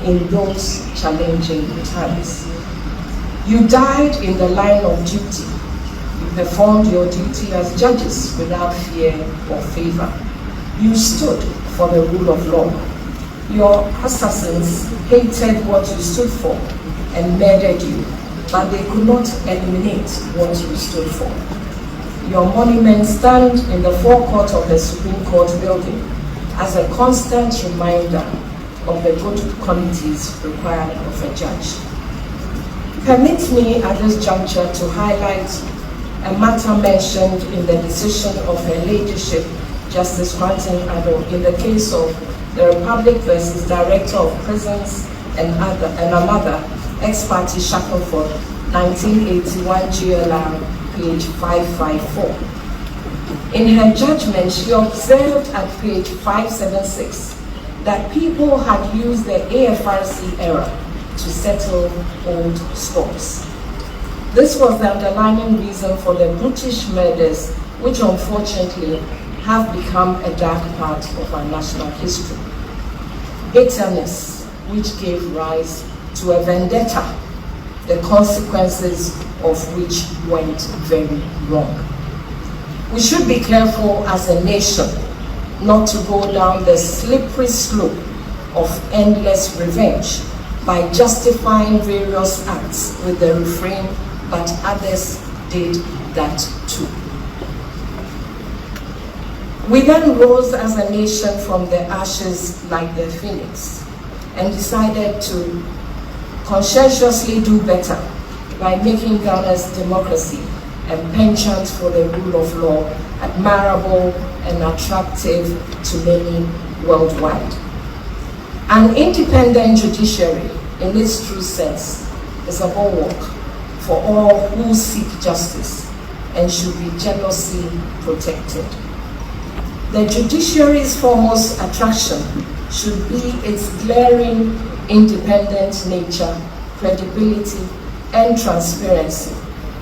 in those challenging times. You died in the line of duty. You performed your duty as judges without fear or favor. You stood for the rule of law. Your assassins hated what you stood for and murdered you, but they could not eliminate what you stood for. Your monument stands in the forecourt of the Supreme Court building as a constant reminder of the good qualities required of a judge. Permit me at this juncture to highlight a matter mentioned in the decision of Her Ladyship, Justice Granting Addo, in the case of the Republic versus Director of Prisons and another, ex parte Shackleford, 1981 GLR, page 554. In her judgment, she observed at page 576 that people had used the AFRC era to settle old scores. This was the underlying reason for the British murders, which unfortunately have become a dark part of our national history. Bitterness, which gave rise to a vendetta, the consequences of which went very wrong. We should be careful as a nation not to go down the slippery slope of endless revenge by justifying various acts with the refrain, "but others did that too." We then rose as a nation from the ashes like the phoenix and decided to conscientiously do better by making Ghana's democracy and penchant for the rule of law admirable and attractive to many worldwide. An independent judiciary, in its true sense, is a bulwark for all who seek justice and should be jealously protected. The judiciary's foremost attraction should be its glaring independent nature, credibility, and transparency,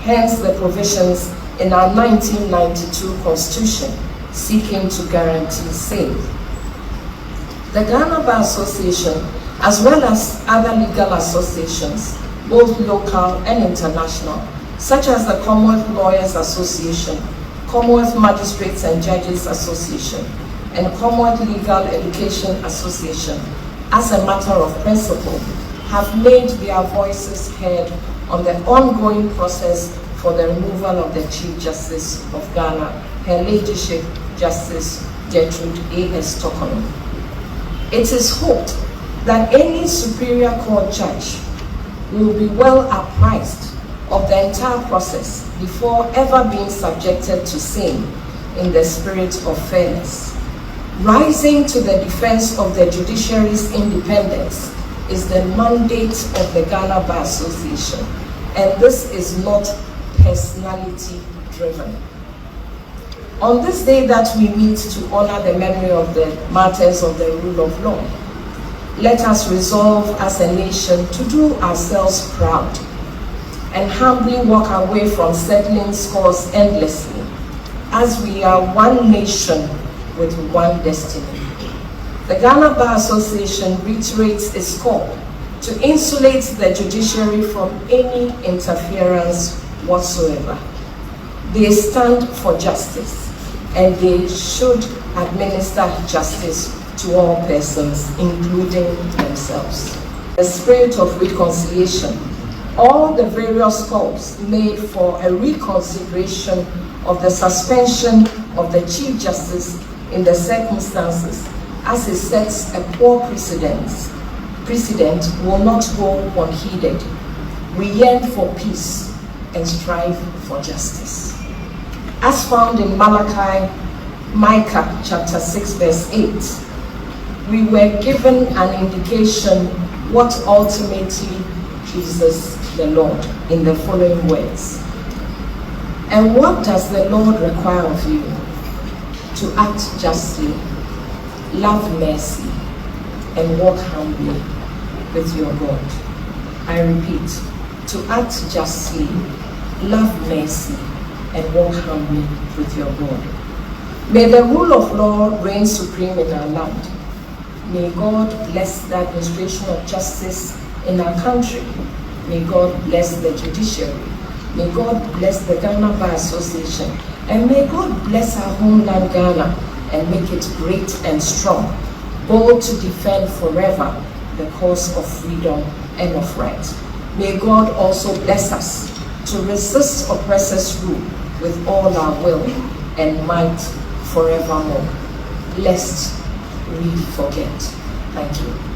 hence the provisions in our 1992 Constitution seeking to guarantee same. The Ghana Bar Association, as well as other legal associations, both local and international, such as the Commonwealth Lawyers Association, Commonwealth Magistrates and Judges Association, and Commonwealth Legal Education Association, as a matter of principle, have made their voices heard on the ongoing process for the removal of the Chief Justice of Ghana, Her Ladyship Justice Gertrude Torkornoo. It is hoped that any Superior Court judge will be well apprised of the entire process before ever being subjected to same in the spirit of fairness. Rising to the defense of the judiciary's independence is the mandate of the Ghana Bar Association, and this is not personality driven. On this day that we meet to honor the memory of the martyrs of the rule of law, let us resolve as a nation to do ourselves proud and humbly walk away from settling scores endlessly, as we are one nation with one destiny. The Ghana Bar Association reiterates its call to insulate the judiciary from any interference whatsoever. They stand for justice, and they should administer justice to all persons, including themselves. The spirit of reconciliation, all the various calls made for a reconsideration of the suspension of the Chief Justice in the circumstances, as it sets a poor precedent, will not go unheeded. We yearn for peace and strive for justice. As found in Micah chapter 6 verse 8, we were given an indication what ultimately pleases the Lord in the following words. And what does the Lord require of you? To act justly, love mercy, and walk humbly with your God. I repeat, to act justly, love mercy, and walk humbly with your God. May the rule of law reign supreme in our land. May God bless the administration of justice in our country. May God bless the judiciary. May God bless the Ghana Bar Association. And may God bless our homeland Ghana and make it great and strong, bold to defend forever the cause of freedom and of right. May God also bless us to resist oppressors' rule with all our will and might forevermore, lest we forget. Thank you.